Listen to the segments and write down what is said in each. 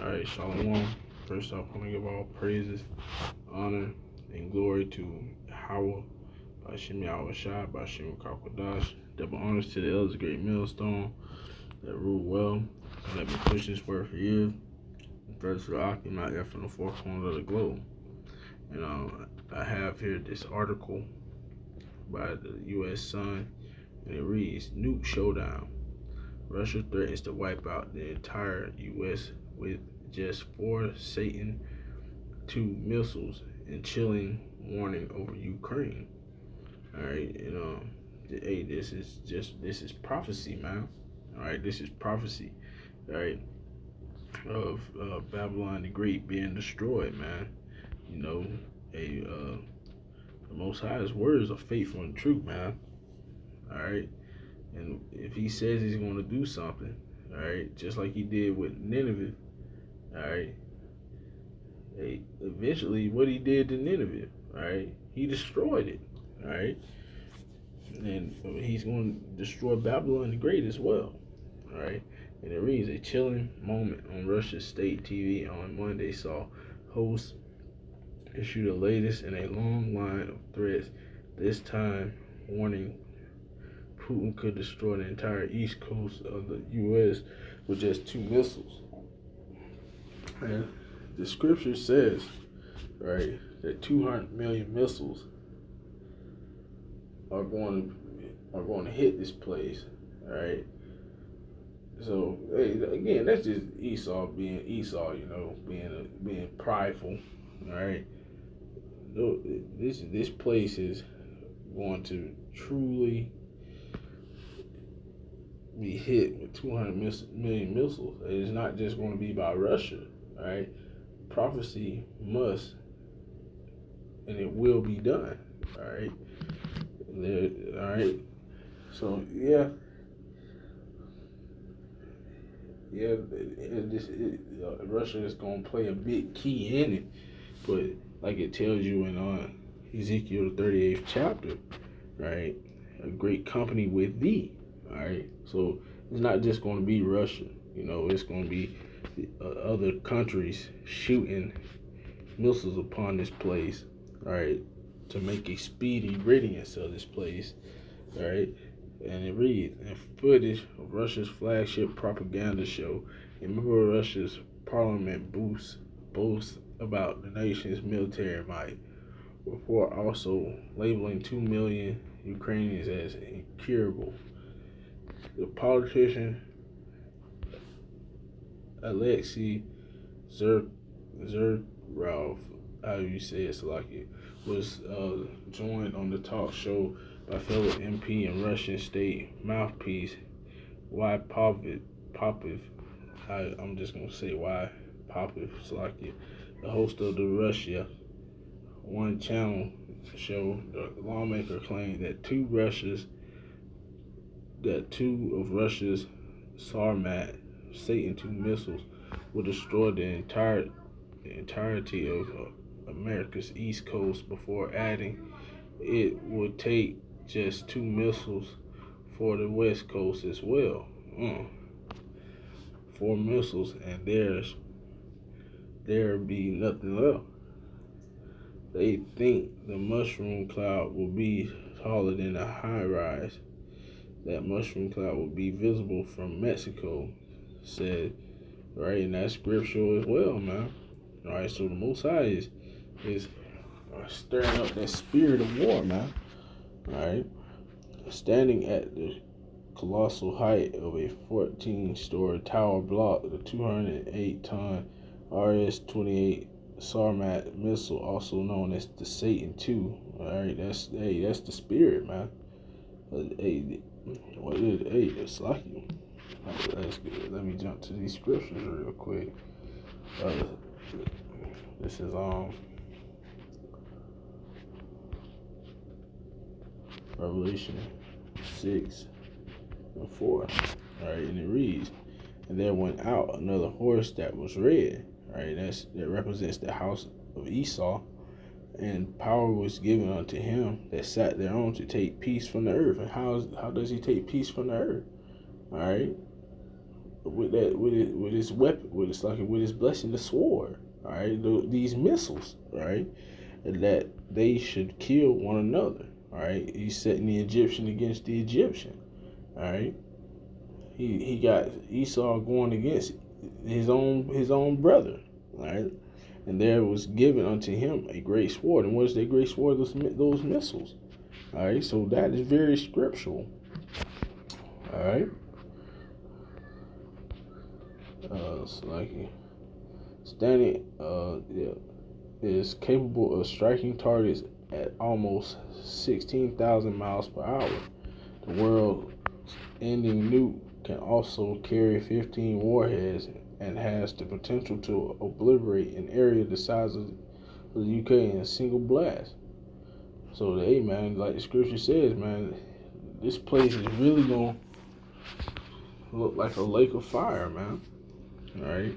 All right, Shalom. First off, I want to give all praises, honor, and glory to Yahweh, Bashem Yahweh Shai, Bashem Kakwadash. Double honors to the elders, great millstone that rule well, and let me push this word for years. First to the Akim out there from the four corners of the globe. And I have here this article by the U.S. Sun, and it reads: Nuke showdown. Russia threatens to wipe out the entire U.S. with just 4 Satan 2 missiles and chilling warning over Ukraine. All right, hey, this is prophecy, man. All right, this is prophecy. All right, of Babylon the Great being destroyed, man. You know, the Most High's words are faithful and true, man. All right, and if He says He's going to do something, all right, just like He did with Nineveh, all right. Hey, eventually, what He did to Nineveh, all right, He destroyed it, all right, and He's going to destroy Babylon the Great as well, all right. And it reads: a chilling moment on Russia's state TV on Monday saw hosts issue the latest in a long line of threats. This time, warning Putin could destroy the entire east coast of the U.S. with just 2 missiles. And the scripture says, right, that 200 million missiles are going to hit this place, all right. So hey, again, that's just Esau being Esau, being prideful, all right. This place is going to truly be hit with 200 million missiles. It is not just going to be by Russia, all right. Prophecy must and it will be done, all right. All right. So Russia is gonna play a big key in it, but like it tells you in Ezekiel 38th chapter, right? A great company with thee, all right. So it's not just gonna be Russia, it's gonna be other countries shooting missiles upon this place, all right, to make a speedy riddance of this place, all right. And it reads: in footage of Russia's flagship propaganda show, a member of Russia's parliament boasts about the nation's military might, before also labeling 2 million Ukrainians as incurable. The politician Alexei Zurov, how you say it, Slovakia, was joined on the talk show by fellow MP and Russian state mouthpiece Y. Popov. I'm just going to say Y. Popov, Slovakia, the host of the Russia One Channel show. The lawmaker claimed that two of Russia's Sarmat Satan 2 missiles will destroy the entirety of America's East Coast, before adding it would take just 2 missiles for the West Coast as well. 4 missiles and there be nothing left. They think the mushroom cloud will be taller than a high rise. That mushroom cloud will be visible from Mexico, said, right, and that's scriptural as well, man. All right, so the Most High is stirring up that spirit of war, man. All right, standing at the colossal height of a 14-story tower block, the 208-ton RS-28 Sarmat missile, also known as the Satan II. All right, that's the spirit, man. It's like you. That's good. Let me jump to these scriptures real quick. This is Revelation 6:4. All right, and it reads: and there went out another horse that was red. All right, that represents the house of Esau, and power was given unto him that sat thereon to take peace from the earth. And how does he take peace from the earth? All right, with his weapon, with his blessing, the sword. All right, these missiles. All right, and that they should kill one another. All right, he's setting the Egyptian against the Egyptian. All right, he got Esau going against his own brother. All right, and there was given unto him a great sword. And what is that great sword? Those missiles. All right, so that is very scriptural. All right. It's like standing yeah, is capable of striking targets at almost 16,000 miles per hour. The world-ending nuke can also carry 15 warheads and has the potential to obliterate an area the size of the UK in a single blast. So, hey man, like the scripture says, man, this place is really gonna look like a lake of fire, man. All right.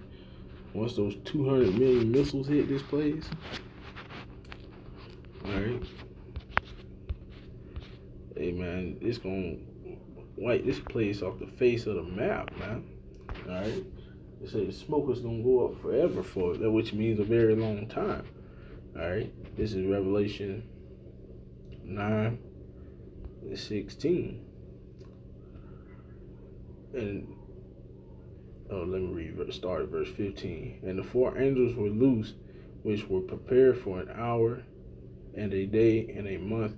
Once those 200 million missiles hit this place, all right, hey man, it's gonna wipe this place off the face of the map, man. All right. They say the smoke is gonna go up forever for that, which means a very long time. All right. This is Revelation 9:16, and let me read. Start at verse 15. And the four angels were loose, which were prepared for an hour, and a day, and a month,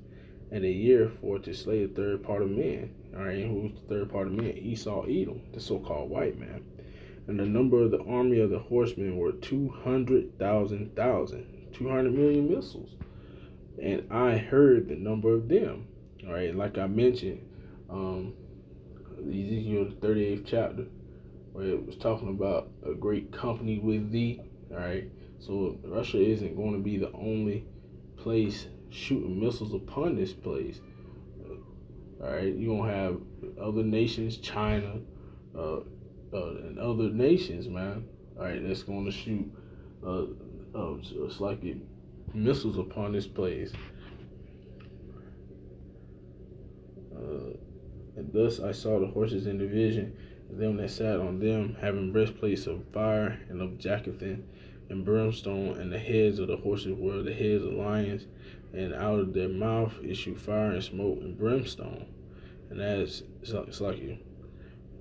and a year, for to slay the third part of men. All right, and who was the third part of men? Esau, Edom, the so-called white man. And the number of the army of the horsemen were 200,000, 200 million missiles. And I heard the number of them. All right, like I mentioned, Ezekiel the 38th chapter, where it was talking about a great company with thee. All right, so Russia isn't going to be the only place shooting missiles upon this place. All right, you're gonna have other nations, China, and other nations, man. All right, that's going to shoot it's like missiles upon this place. And thus I saw the horses in the vision, and them that sat on them, having breastplates of fire and of jacinth and brimstone, and the heads of the horses were the heads of lions, and out of their mouth issued fire and smoke and brimstone. And as it's like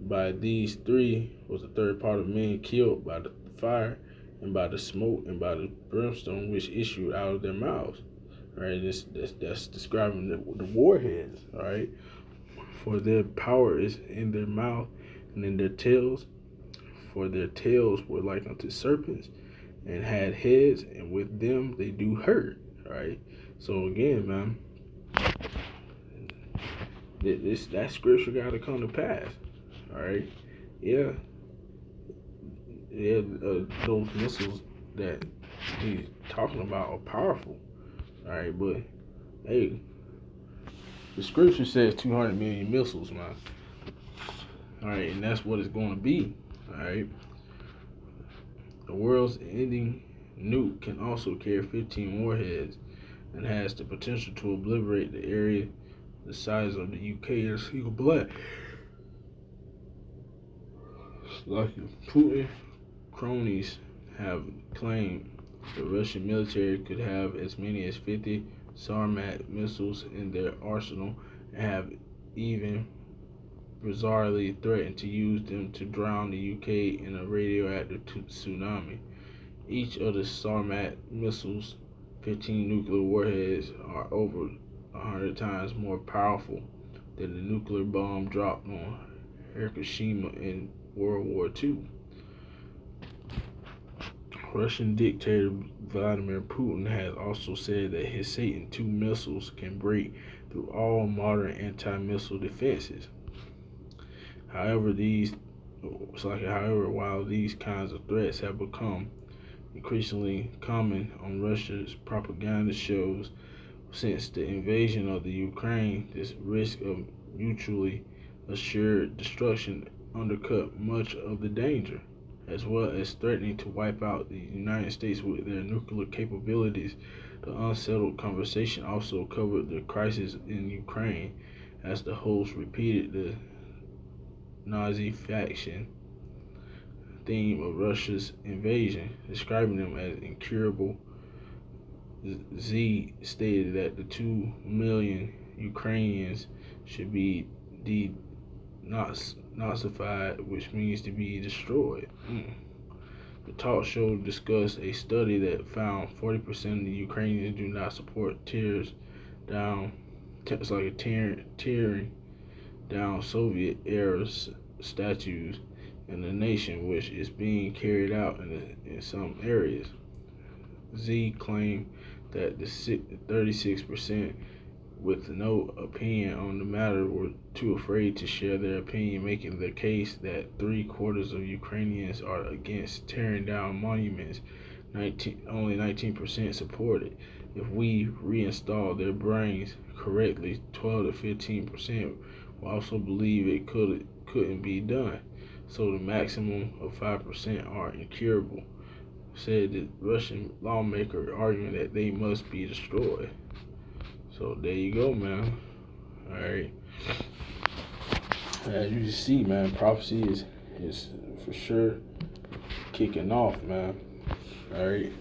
by these three was the third part of men killed by the fire and by the smoke and by the brimstone which issued out of their mouths. All right, that's describing the warheads. All right, for their power is in their mouth and in their tails. For their tails were like unto serpents, and had heads, and with them they do hurt. All right. So again, man, that scripture got to come to pass. All right. Yeah. Yeah. Those missiles that he's talking about are powerful. All right, but hey, the scripture says 200 million missiles, man. All right, and that's what it's going to be. All right. The world's ending nuke can also carry 15 warheads and has the potential to obliterate the area the size of the UK in a single blast. Like Putin cronies have claimed the Russian military could have as many as 50 Sarmat missiles in their arsenal, and have even bizarrely threatened to use them to drown the UK in a radioactive tsunami. Each of the Sarmat missiles, 15 nuclear warheads, are over 100 times more powerful than the nuclear bomb dropped on Hiroshima in World War II. Russian dictator Vladimir Putin has also said that his Satan II missiles can break through all modern anti-missile defenses. However, while these kinds of threats have become increasingly common on Russia's propaganda shows since the invasion of the Ukraine, this risk of mutually assured destruction undercut much of the danger, as well as threatening to wipe out the United States with their nuclear capabilities. The unsettled conversation also covered the crisis in Ukraine, as the host repeated the Nazi faction theme of Russia's invasion, describing them as incurable. Z stated that the 2 million Ukrainians should be denazified, which means to be destroyed. The talk show discussed a study that found 40% of the Ukrainians do not support tears down. It's like a tearing down Soviet-era statues in the nation, which is being carried out in some areas. Z claimed that the 36% with no opinion on the matter were too afraid to share their opinion, making the case that 3/4 of Ukrainians are against tearing down monuments. Only 19% support it. If we reinstall their brains correctly, 12 to 15% will also believe it couldn't be done. So the maximum of 5% are incurable, said the Russian lawmaker, arguing that they must be destroyed. So there you go, man. Alright. As you see, man, prophecy is for sure kicking off, man. Alright.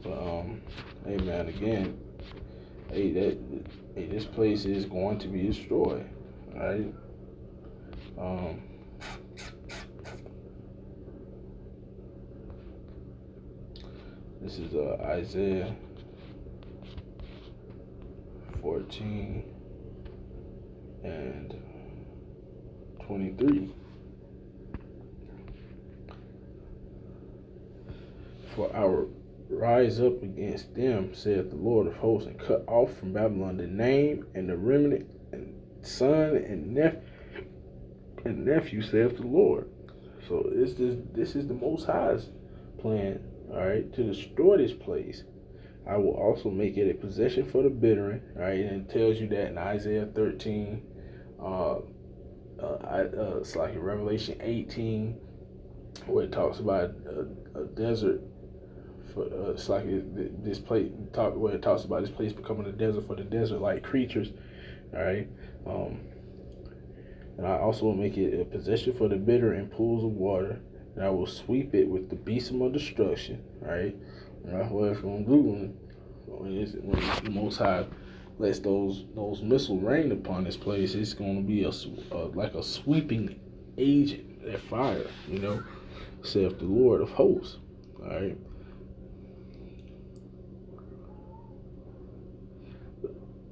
But hey man, again, this place is going to be destroyed. Alright. This is Isaiah 14 and 23. For I will rise up against them, saith the Lord of hosts, and cut off from Babylon the name and the remnant, and son and nephew, saith the Lord. So this is the Most High's plan, all right, to destroy this place. I will also make it a possession for the bittern, all right, and it tells you that in Isaiah 13, it's like in Revelation 18, where it talks about a desert. It's like this place where it talks about this place becoming a desert for the desert-like creatures, all right. And I also will make it a possession for the bitter in pools of water, and I will sweep it with the besom of destruction, right? Well, if you're on Google, when the Most High lets those missiles rain upon this place, it's going to be like a sweeping agent, that fire, saith the Lord of hosts, all right?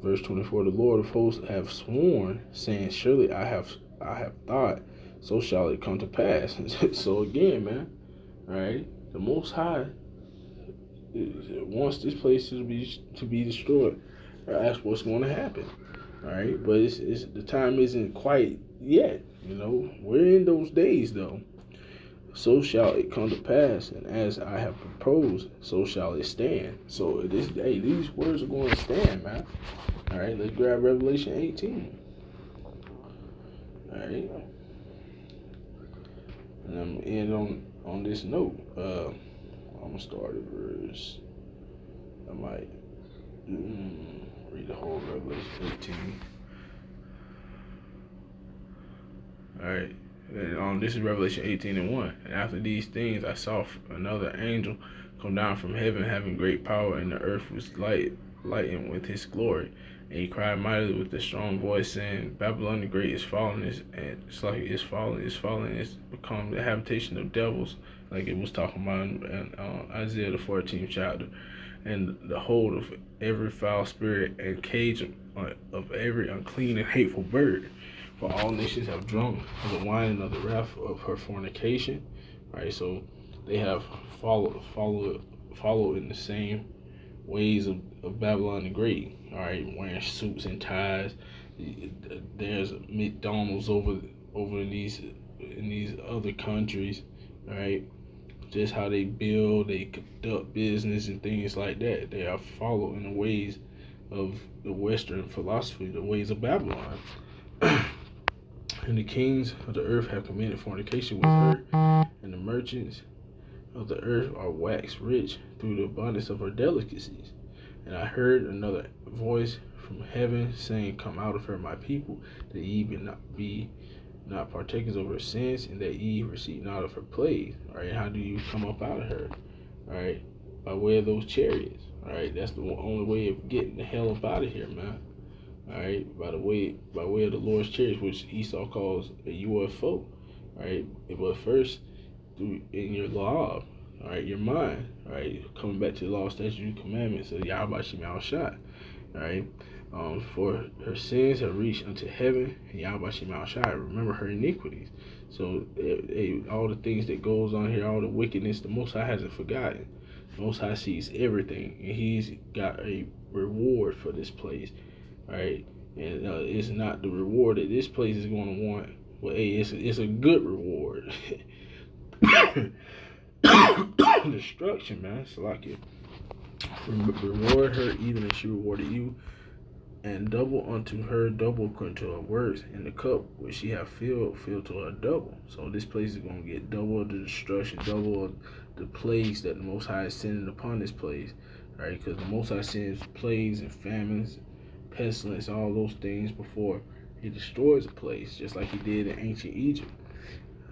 Verse 24, the Lord of hosts have sworn, saying, surely I have thought, so shall it come to pass. So again, man, all right, the Most High wants this place to be destroyed. That's what's going to happen, all right. But the time isn't quite yet. We're in those days though. So shall it come to pass, and as I have proposed, so shall it stand. So these words are going to stand, man. All right, let's grab Revelation 18. All right, and I'm gonna end on this note. I'm gonna start at verse. I might read the whole Revelation 18. All right. And this is Revelation 18:1. And after these things, I saw another angel come down from heaven, having great power, and the earth was lightened with his glory. And he cried mightily with a strong voice, saying, Babylon the Great is fallen, it's fallen, it's become the habitation of devils, like it was talking about in Isaiah the 14th chapter, and the hold of every foul spirit, and cage of every unclean and hateful bird. For all nations have drunk of the wine of the wrath of her fornication. Right, so they have followed in the same ways of Babylon the Great. All right, wearing suits and ties. There's McDonald's over in these other countries. All right, just how they build, they conduct business and things like that. They are following the ways of the Western philosophy, the ways of Babylon. And the kings of the earth have committed fornication with her, and the merchants of the earth are waxed rich through the abundance of her delicacies. And I heard another voice from heaven saying, come out of her, my people, that ye be not partakers of her sins, and that ye receive not of her plagues. All right, how do you come up out of her? All right, by way of those chariots. All right, that's the only way of getting the hell up out of here, man. All right, by way of the Lord's chariots, which Esau calls a UFO. All right, but first through in your law, all right, your mind, all right, coming back to the law, statutes, and commandments of Yahweh Shem Shai. All right. For her sins have reached unto heaven, and Yahweh Shema Shai remember her iniquities. So all the things that goes on here, all the wickedness, the Most High hasn't forgotten. The Most High sees everything, and He's got a reward for this place, right? And it's not the reward that this place is going to want. Well, hey, it's a good reward. Destruction, man. It's like it. Reward her even as she rewarded you, and double unto her double according to her works, and the cup which she have filled to her double. So this place is going to get double the destruction, double the plagues that the Most High is sending upon this place, right? Because the Most High sends plagues and famines, pestilence, all those things before He destroys a place, just like He did in ancient Egypt.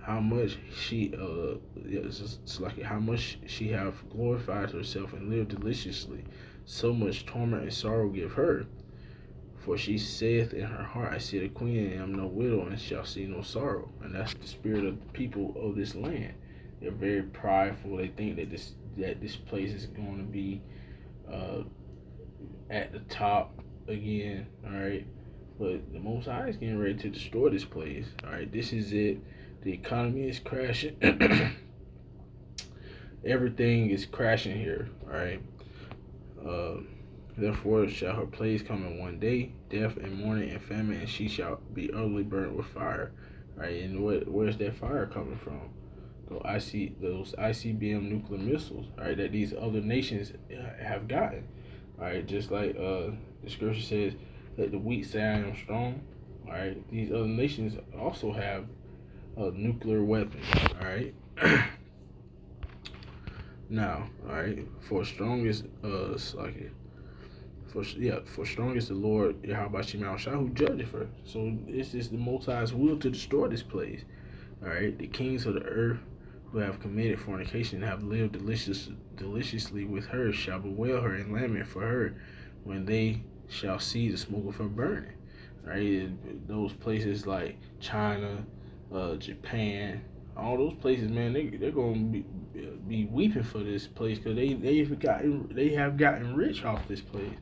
How much it's like how much she have glorified herself and lived deliciously, so much torment and sorrow give her. For she saith in her heart, I sit a queen and am no widow, and shall see no sorrow. And that's the spirit of the people of this land. They're very prideful. They think that this place is going to be at the top again. All right, but the Most High is getting ready to destroy this place. All right, this is it. The economy is crashing. Everything is crashing here. All right. Therefore shall her plagues come in one day, death and mourning and famine, and she shall be utterly burnt with fire. Right, and where's that fire coming from? Those ICBM nuclear missiles, right, that these other nations have gotten. Right, just like the scripture says, let the weak say I am strong. All right, these other nations also have nuclear weapons. All right. Now, all right, for strongest for strong is the Lord Yahweh Shema Shai who judgeth her. So it's the Most High's will to destroy this place. All right, the kings of the earth who have committed fornication and have lived deliciously with her shall bewail her and lament for her when they shall see the smoke of her burning. All right, those places like China, Japan, all those places, man, they're going to be weeping for this place because they have gotten rich off this place.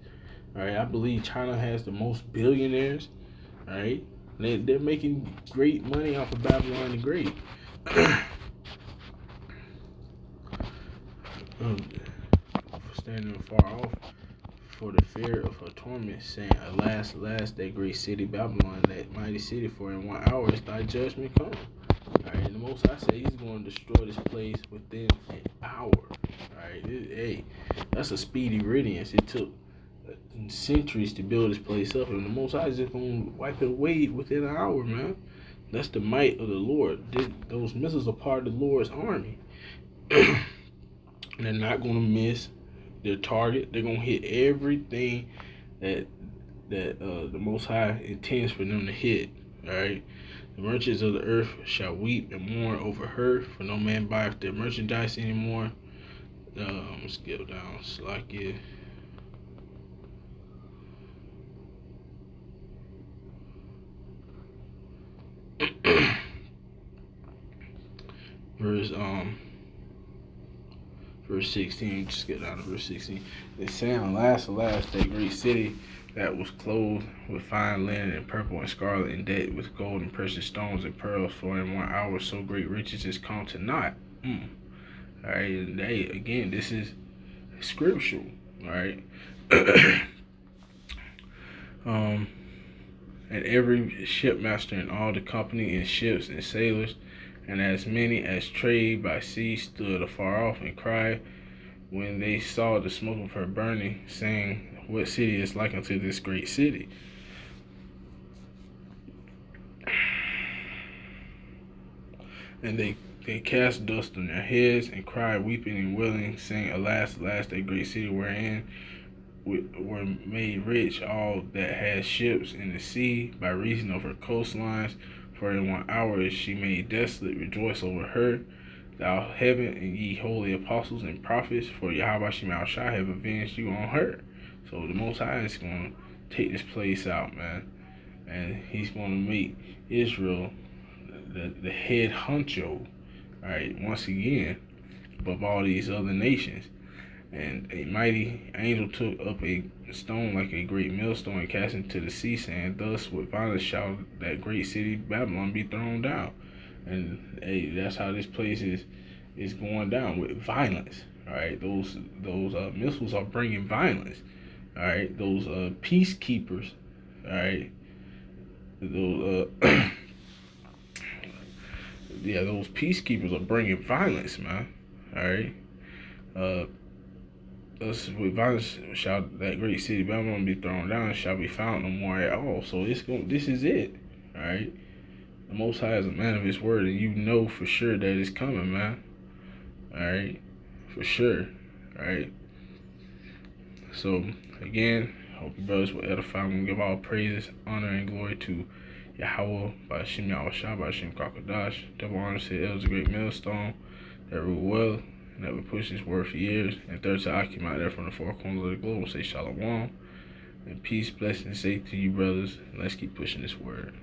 All right, I believe China has the most billionaires. All right, they're making great money off of Babylon the Great. Standing far off for the fear of her torment, saying, Alas, alas, that great city Babylon, that mighty city, for in 1 hour is thy judgment come. All right, and the Most High said He's going to destroy this place within an hour. All right, hey, that's a speedy riddance. It took centuries to build this place up, and the Most High is just going to wipe it away within an hour, man. That's the might of the Lord. Those missiles are part of the Lord's army. They're not going to miss their target. They're going to hit everything that the Most High intends for them to hit. All right. The merchants of the earth shall weep and mourn over her, for no man buyeth their merchandise anymore. I'm gonna skip down. Slakia. Verse 16, just get down to verse 16. It's saying, Alas, that great city that was clothed with fine linen and purple and scarlet and decked with gold and precious stones and pearls, for in 1 hour so great riches is come to naught. All right, and again, this is scriptural. All right. And every shipmaster and all the company and ships and sailors, and as many as trade by sea, stood afar off and cried when they saw the smoke of her burning, saying, What city is like unto this great city? And they cast dust on their heads and cried, weeping and wailing, saying, Alas, alas, that great city wherein were made rich all that had ships in the sea by reason of her coastlines. For in 1 hour is she made desolate. Rejoice over her, thou heaven, and ye holy apostles and prophets, for Yahweh Shemel Shai have avenged you on her. So the Most High is going to take this place out, man. And he's going to make Israel the head honcho, all right, once again, above all these other nations. And a mighty angel took up a stone like a great millstone and cast it into the sea, saying, thus with violence shall that great city Babylon be thrown down. And hey, that's how this place is going down, with violence. All right, those missiles are bringing violence. All right, those peacekeepers. All right, those yeah, those peacekeepers are bringing violence, man. All right. Thus with violence shall that great city Babylon be thrown down, and shall be found no more at all. So this is it. All right. The Most High is a man of His word, and you know for sure that it's coming, man. All right, for sure. All right. So again, hope you brothers will edify and give all praises, honor, and glory to Yahweh by Hashem Yahweh Shah by Hashem Kakadash. Double honor to the elders, great millstone that rule well and that will push this word for years. And third to Akim out there from the four corners of the globe, say Shalom. And peace, blessing, and safety to you, brothers. And let's keep pushing this word.